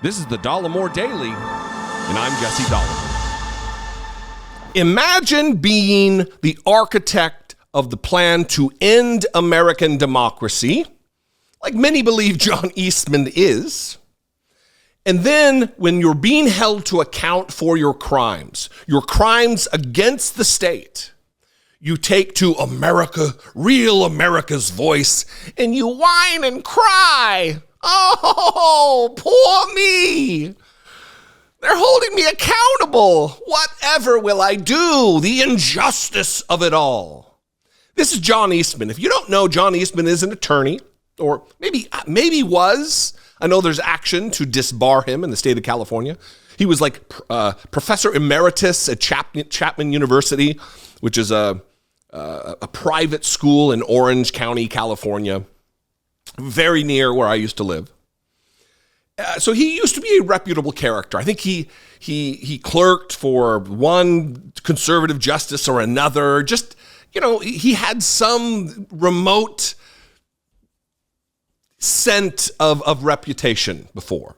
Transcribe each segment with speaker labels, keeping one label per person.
Speaker 1: This is the Dollemore Daily, and I'm Jesse Dollemore. Imagine being the architect of the plan to end American democracy, like many believe John Eastman is. And then when you're being held to account for your crimes against the state, you take to America, real America's voice, and you whine and cry. Oh, poor me. They're holding me accountable. Whatever will I do? The injustice of it all. This is John Eastman. If you don't know, John Eastman is an attorney, or maybe was. I know there's action to disbar him in the state of California. He was like professor emeritus at Chapman University, which is a private school in Orange County, California, very near where I used to live. So he used to be a reputable character. I think he clerked for one conservative justice or another. Just, he had some remote scent of reputation before.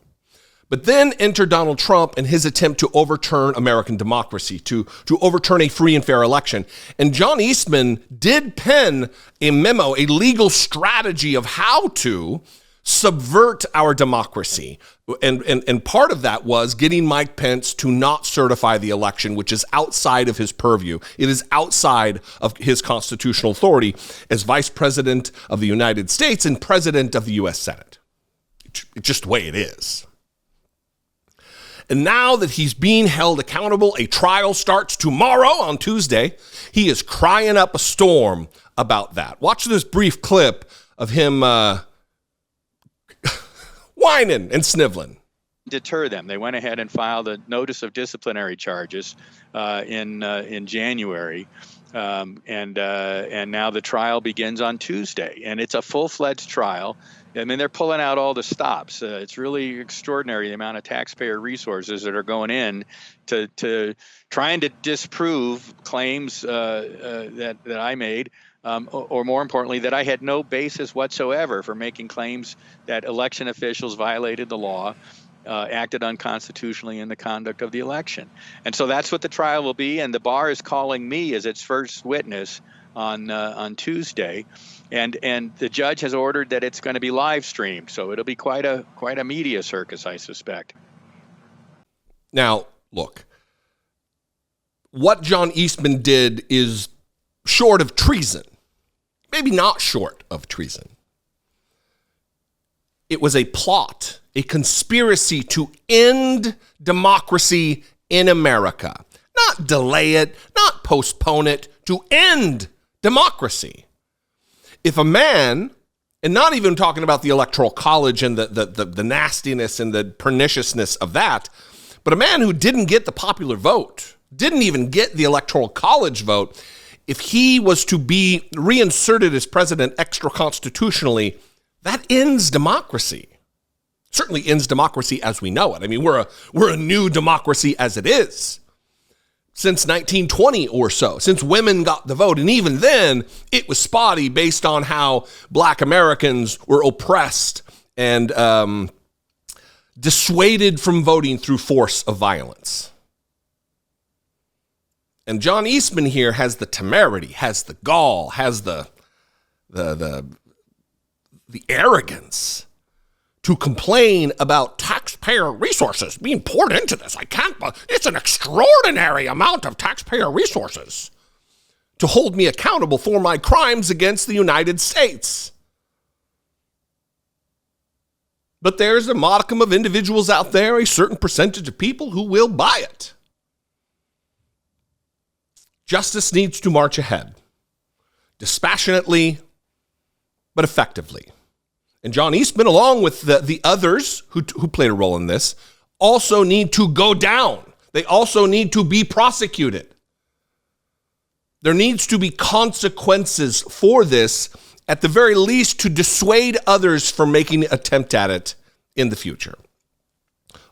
Speaker 1: But then enter Donald Trump and his attempt to overturn American democracy, to overturn a free and fair election. And John Eastman did pen a memo, a legal strategy of how to subvert our democracy. And part of that was getting Mike Pence to not certify the election, which is outside of his purview. It is outside of his constitutional authority as Vice President of the United States and President of the U.S. Senate. It's just the way it is. And now that he's being held accountable, a trial starts tomorrow on Tuesday. He is crying up a storm about that. Watch this brief clip of him whining and sniveling.
Speaker 2: Deter them. They went ahead and filed a notice of disciplinary charges in January. And now the trial begins on Tuesday. And it's a full-fledged trial. I mean, they're pulling out all the stops. It's really extraordinary the amount of taxpayer resources that are going in to trying to disprove claims that I made, or more importantly, that I had no basis whatsoever for making claims that election officials violated the law, acted unconstitutionally in the conduct of the election. And so that's what the trial will be. And the bar is calling me as its first witness on Tuesday. And the judge has ordered that it's going to be live streamed, so it'll be quite a media circus, I suspect.
Speaker 1: Now, look, what John Eastman did is short of treason. Maybe not short of treason. It was a plot, a conspiracy to end democracy in America. Not delay it, not postpone it, to end democracy. If a man, and not even talking about the Electoral College and the nastiness and the perniciousness of that, but a man who didn't get the popular vote, didn't even get the Electoral College vote, if he was to be reinserted as president extra-constitutionally, that ends democracy. Certainly ends democracy as we know it. I mean, we're a new democracy as it is. Since 1920 or so, since women got the vote. And even then, it was spotty based on how Black Americans were oppressed and dissuaded from voting through force of violence. And John Eastman here has the temerity, has the gall, has the arrogance to complain about taxpayer resources being poured into this. It's an extraordinary amount of taxpayer resources to hold me accountable for my crimes against the United States. But there's a modicum of individuals out there, a certain percentage of people who will buy it. Justice needs to march ahead, dispassionately, but effectively. And John Eastman, along with the others who played a role in this, also need to go down. They also need to be prosecuted. There needs to be consequences for this, at the very least, to dissuade others from making an attempt at it in the future.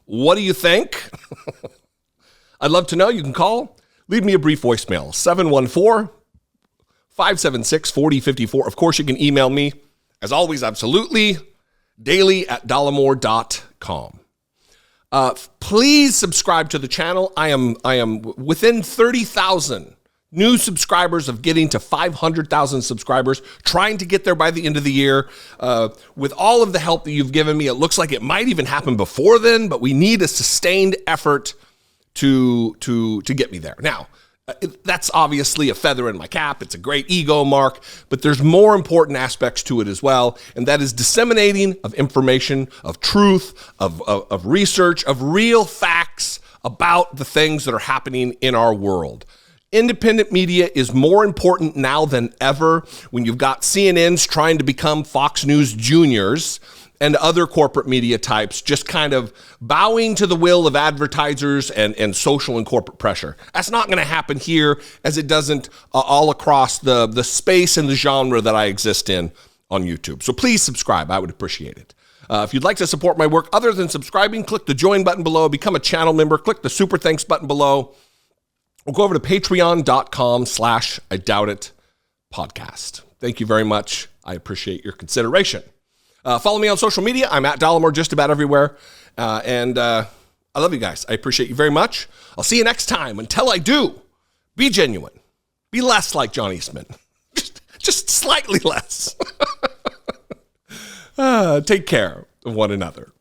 Speaker 1: What do you think? I'd love to know. You can call. Leave me a brief voicemail, 714-576-4054. Of course, you can email me. As always, absolutely, daily@dollemore.com. Please subscribe to the channel. I am within 30,000 new subscribers of getting to 500,000 subscribers, trying to get there by the end of the year. With all of the help that you've given me, it looks like it might even happen before then, but we need a sustained effort to get me there. Now, that's obviously a feather in my cap. It's a great ego mark, but there's more important aspects to it as well, and that is disseminating of information, of truth, of research, of real facts about the things that are happening in our world. Independent media is more important now than ever when you've got CNNs trying to become Fox News Juniors and other corporate media types just kind of bowing to the will of advertisers and social and corporate pressure. That's not going to happen here, as it doesn't all across the space and the genre that I exist in on YouTube. So please subscribe. I would appreciate it. If you'd like to support my work other than subscribing, click the join button below, become a channel member, click the super thanks button below, or go over to patreon.com/IDoubtIt podcast. Thank you very much. I appreciate your consideration. Follow me on social media. I'm at Dollemore just about everywhere. And I love you guys. I appreciate you very much. I'll see you next time. Until I do, be genuine. Be less like John Eastman. Just slightly less. Take care of one another.